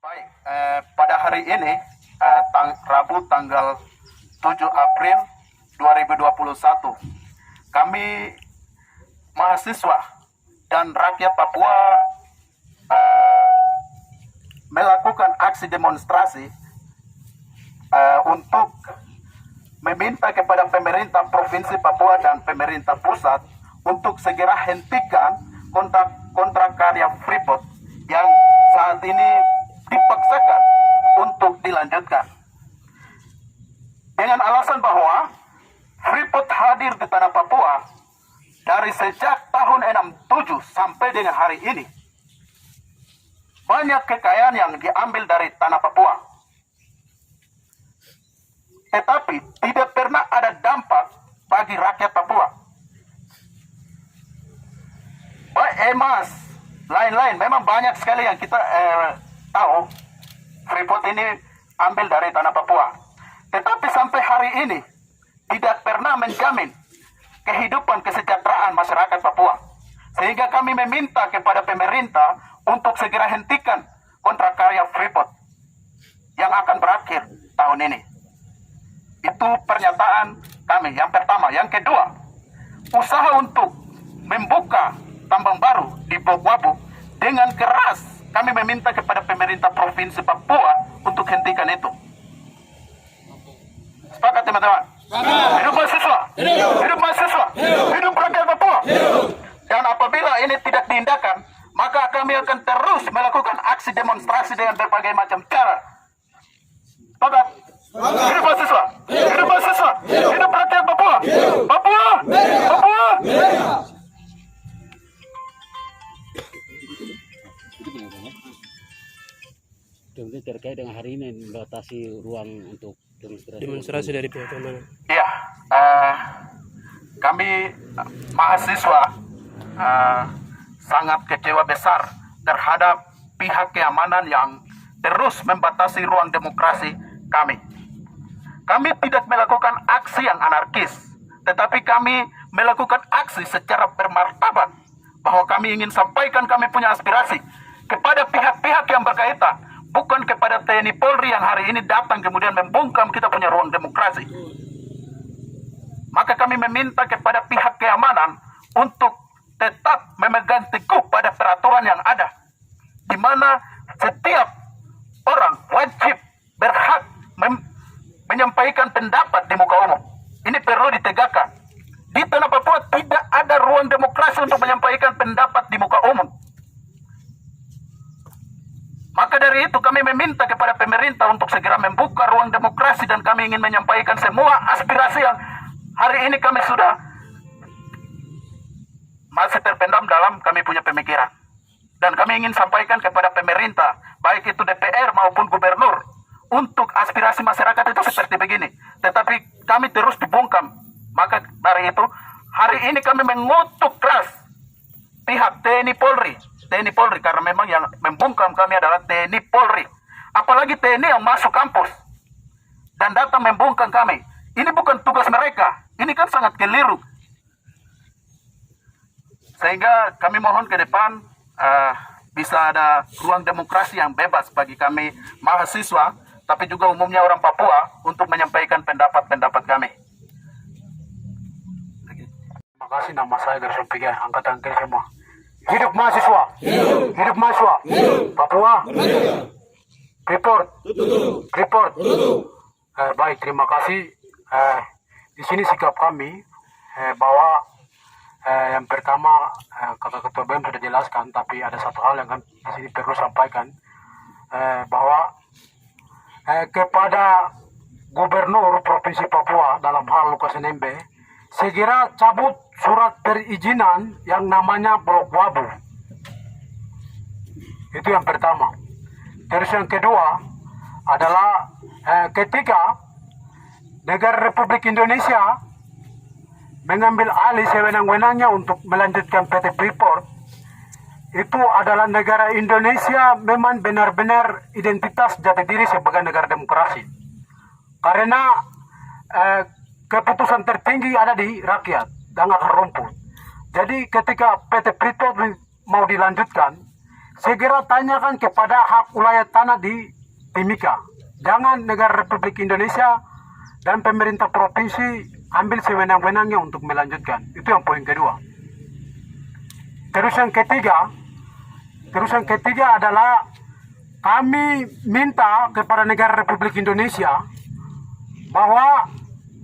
Baik, pada hari ini, Rabu tanggal 7 April 2021, kami mahasiswa dan rakyat Papua melakukan aksi demonstrasi untuk meminta kepada pemerintah Provinsi Papua dan pemerintah pusat untuk segera hentikan kontrak karya Freeport yang saat ini dipaksakan untuk dilanjutkan. Dengan alasan bahwa Freeport hadir di tanah Papua dari sejak tahun 67 sampai dengan hari ini. Banyak kekayaan yang diambil dari tanah Papua. Tetapi tidak pernah ada dampak bagi rakyat Papua. Baik emas, lain-lain, memang banyak sekali yang kita tahu Freeport ini ambil dari tanah Papua. Tetapi sampai hari ini tidak pernah menjamin kehidupan kesejahteraan masyarakat Papua. Sehingga kami meminta kepada pemerintah untuk segera hentikan kontrak karya Freeport yang akan berakhir tahun ini. Itu pernyataan kami yang pertama. Yang kedua, usaha untuk membuka tambang baru di Bokwabu dengan keras kami meminta kepada pemerintah Provinsi Papua untuk hentikan itu. Sepakat teman-teman? Hidup mahasiswa! Hidup mahasiswa! Hidup rakyat Papua! Dan apabila ini tidak diindahkan, maka kami akan terus melakukan aksi demonstrasi dengan berbagai macam cara. Sepakat? Hidup mahasiswa! Hidup mahasiswa! Hidup rakyat Papua! Papua! Papua! Kemudian terkait dengan hari ini membatasi ruang untuk demonstrasi dari pihak mana? Ya, kami mahasiswa sangat kecewa besar terhadap pihak keamanan yang terus membatasi ruang demokrasi kami. Kami tidak melakukan aksi yang anarkis, tetapi kami melakukan aksi secara bermartabat bahwa kami ingin sampaikan kami punya aspirasi kepada pihak-pihak yang berkaitan, bukan kepada TNI Polri yang hari ini datang kemudian membungkam kita punya ruang demokrasi. Maka kami meminta kepada pihak keamanan untuk tetap memegang teguh pada peraturan yang ada, di mana setiap orang wajib berhak menyampaikan pendapat di muka umum. Ini perlu ditegakkan. Di tanah Papua tidak ada ruang demokrasi untuk menyampaikan pendapat di muka umum. Maka dari itu kami meminta kepada pemerintah untuk segera membuka ruang demokrasi dan kami ingin menyampaikan semua aspirasi yang hari ini kami sudah masih terpendam dalam kami punya pemikiran. Dan kami ingin sampaikan kepada pemerintah, baik itu DPR maupun gubernur, untuk aspirasi masyarakat itu seperti begini. Tetapi kami terus dibungkam. Maka dari itu, hari ini kami mengutuk keras pihak TNI Polri karena memang yang membungkam kami adalah TNI Polri. Apalagi TNI yang masuk kampus dan datang membungkam kami. Ini bukan tugas mereka. Ini kan sangat keliru. Sehingga kami mohon ke depan bisa ada ruang demokrasi yang bebas bagi kami mahasiswa, tapi juga umumnya orang Papua untuk menyampaikan pendapat-pendapat kami. Terima kasih, nama saya Gerson Piga, angkatan kiri semua. Hidup mahasiswa! Hidup mahasiswa! Papua! Freeport! Freeport! Baik, terima kasih. Di sini sikap kami bahwa yang pertama kakak ketua BEM sudah jelaskan, tapi ada satu hal yang kami di sini perlu sampaikan, bahwa kepada Gubernur Provinsi Papua dalam hal Lukas NMB segera cabut surat perizinan yang namanya Bokwabu. Itu yang pertama. Terus yang kedua adalah ketika negara Republik Indonesia mengambil alih sewenang-wenangnya untuk melanjutkan PT Freeport, itu adalah negara Indonesia memang benar-benar identitas jati diri sebagai negara demokrasi. Karena keputusan tertinggi ada di rakyat dan akar rumput. Jadi ketika PT Freeport mau dilanjutkan, segera tanyakan kepada hak wilayah tanah di Timika. Jangan negara Republik Indonesia dan pemerintah provinsi ambil sewenang-wenangnya untuk melanjutkan. Itu yang poin kedua. Terus yang ketiga adalah kami minta kepada negara Republik Indonesia bahwa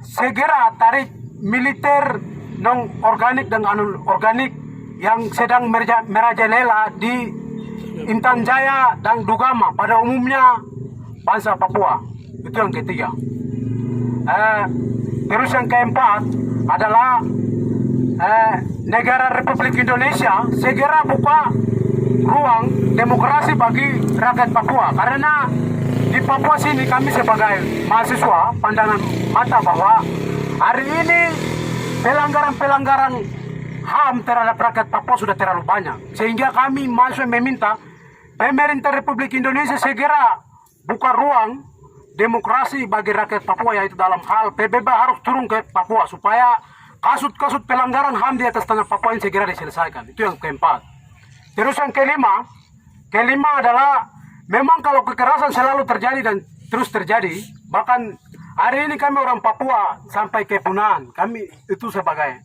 segera tarik militer non organik dan anorganik yang sedang merajalela di Intan Jaya dan Dugama, pada umumnya bangsa Papua. Itu yang ketiga. Terus yang keempat adalah negara Republik Indonesia segera buka ruang demokrasi bagi rakyat Papua, karena di Papua sini kami sebagai mahasiswa pandangan mata bahwa hari ini pelanggaran HAM terhadap rakyat Papua sudah terlalu banyak, sehingga kami mahasiswa meminta pemerintah Republik Indonesia segera buka ruang demokrasi bagi rakyat Papua, yaitu dalam hal PBB harus turun ke Papua supaya kasus-kasus pelanggaran HAM di atas tanah Papua ini segera diselesaikan. Itu yang keempat. Terus yang kelima adalah memang kalau kekerasan selalu terjadi dan terus terjadi, bahkan hari ini kami orang Papua sampai ke Punan, kami itu sebagai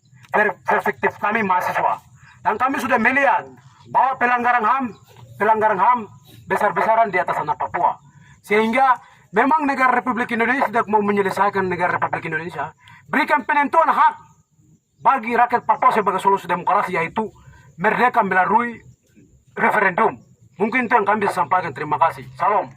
perspektif kami mahasiswa, dan kami sudah melihat bahwa pelanggaran HAM besar-besaran di atas tanah Papua, sehingga memang negara Republik Indonesia tidak mau menyelesaikan negara Republik Indonesia, berikan penentuan hak bagi rakyat Papua sebagai solusi demokrasi, yaitu merdeka melalui referendum. Mungkin itu yang kami bisa sampaikan. Terima kasih. Salam.